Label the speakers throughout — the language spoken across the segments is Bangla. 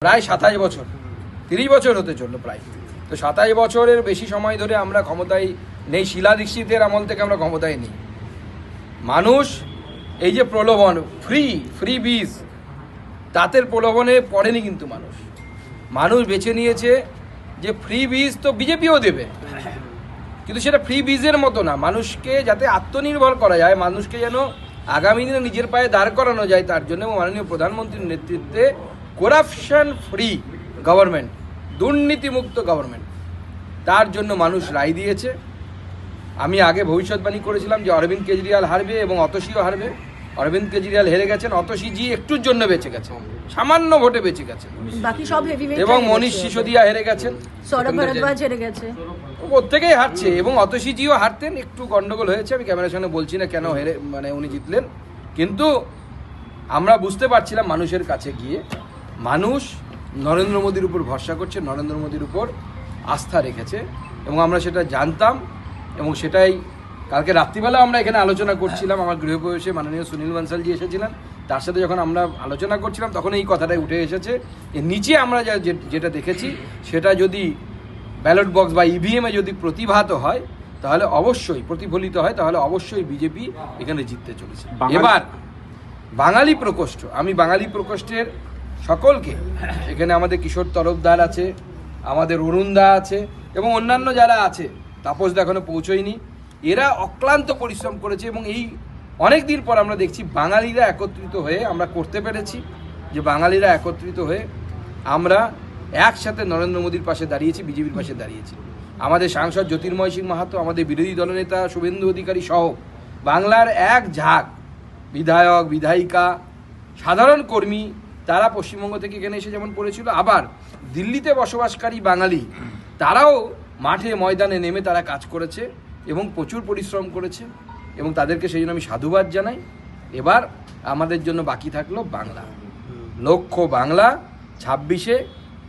Speaker 1: প্রায় 27 বছর 30 বছর হতে চললো প্রায়। তো 27 বছরের বেশি সময় ধরে আমরা ক্ষমতায় নেই। শিলা দীক্ষিতের আমল থেকে আমরা ক্ষমতায় নেই। মানুষ এই যে প্রলোভন ফ্রি বীজ, তাদের প্রলোভনে পড়েনি কিন্তু মানুষ বেছে নিয়েছে যে ফ্রি বীজ তো বিজেপিও দেবে, কিন্তু সেটা ফ্রি বীজের মতো না। মানুষকে যাতে আত্মনির্ভর করা যায়, মানুষকে যেন আগামী দিনে নিজের পায়ে দাঁড় করানো যায়, তার জন্য মাননীয় প্রধানমন্ত্রীর নেতৃত্বে করাপশন ফ্রি গভর্নমেন্ট, দুর্নীতিমুক্ত গভর্নমেন্ট, তার জন্য মানুষ রায় দিয়েছে। আমি আগে ভবিষ্যৎবাণী করেছিলাম যে অরবিন্দ কেজরিওয়াল হারবে এবং অতসীও হারবে। অরবিন্দ কেজরিওয়াল হেরে গেছেন, অতসীজি একটুর জন্য বেঁচে গেছেন, সামান্য ভোটে বেঁচে গেছেন,
Speaker 2: বাকি সব হেভিওয়েট,
Speaker 1: এবং মনীষ সিসোদিয়া হেরে গেছেন,
Speaker 2: সৌরভ ভারদ্বাজ হেরে গেছে,
Speaker 1: প্রত্যেকেই হারছে, এবং অতসীজিও হারতেন। একটু গন্ডগোল হয়েছে, আমি ক্যামেরার সামনে বলছি না কেন হেরে, উনি জিতলেন। কিন্তু আমরা বুঝতে পারছিলাম মানুষের কাছে গিয়ে মানুষ নরেন্দ্র মোদীর উপর ভরসা করছে, নরেন্দ্র মোদীর উপর আস্থা রেখেছে, এবং আমরা সেটা জানতাম। এবং সেটাই কালকে রাত্রিবেলা আমরা এখানে আলোচনা করছিলাম। আমার গৃহপ্রবেশে মাননীয় সুনীল বানসালজি এসেছিলেন, তার সাথে যখন আমরা আলোচনা করছিলাম তখন এই কথাটাই উঠে এসেছে। এর নিচে আমরা যেটা দেখেছি সেটা যদি ব্যালট বক্স বা ইভিএমে যদি প্রতিভাত হয়, তাহলে অবশ্যই প্রতিফলিত হয়, তাহলে অবশ্যই বিজেপি এখানে জিততে চলেছে। এবার বাঙালি প্রকোষ্ঠ, আমি বাঙালি প্রকোষ্ঠের সকলকে, এখানে আমাদের কিশোর তরফদার আছে, আমাদের অরুণদা আছে, এবং অন্যান্য যারা আছে, তাপসদা এখনো পৌঁছয়নি, এরা অক্লান্ত পরিশ্রম করেছে। এবং এই অনেক দিন পর আমরা দেখছি বাঙালিরা একত্রিত হয়ে আমরা করতে পেরেছি, যে বাঙালিরা একত্রিত হয়ে আমরা একসাথে নরেন্দ্র মোদীর পাশে দাঁড়িয়েছি, বিজেপির পাশে দাঁড়িয়েছি। আমাদের সাংসদ জ্যোতির্ময় সিং মাহাতো, আমাদের বিরোধী দলনেতা শুভেন্দু অধিকারী সহ বাংলার এক ঝাঁক বিধায়ক, বিধায়িকা, সাধারণ কর্মী, তারা পশ্চিমবঙ্গ থেকে এখানে এসে যেমন পড়েছিল, আবার দিল্লিতে বসবাসকারী বাঙালি তারাও মাঠে ময়দানে নেমে তারা কাজ করেছে এবং প্রচুর পরিশ্রম করেছে, এবং তাদেরকে সেই জন্য আমি সাধুবাদ জানাই। এবার আমাদের জন্য বাকি থাকলো বাংলা, লক্ষ্য বাংলা। 26-এ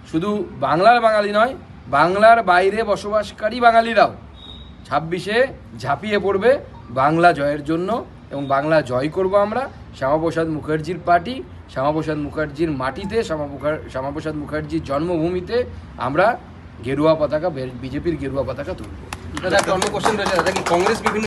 Speaker 1: শুধু বাংলার বাঙালি নয়, বাংলার বাইরে বসবাসকারী বাঙালিরাও 26-এ ঝাঁপিয়ে পড়বে বাংলা জয়ের জন্য, এবং বাংলা জয় করব আমরা। শ্যামাপ্রসাদ মুখার্জির পার্টি, শ্যামাপ্রসাদ মুখার্জির মাটিতে, শ্যামাপ্রসাদ মুখার্জির জন্মভূমিতে আমরা গেরুয়া পতাকা, বিজেপির গেরুয়া পতাকা তুলব।
Speaker 3: দাদা, একটা অন্য কোশ্চেন রয়েছে দাদা, কি কংগ্রেস বিভিন্ন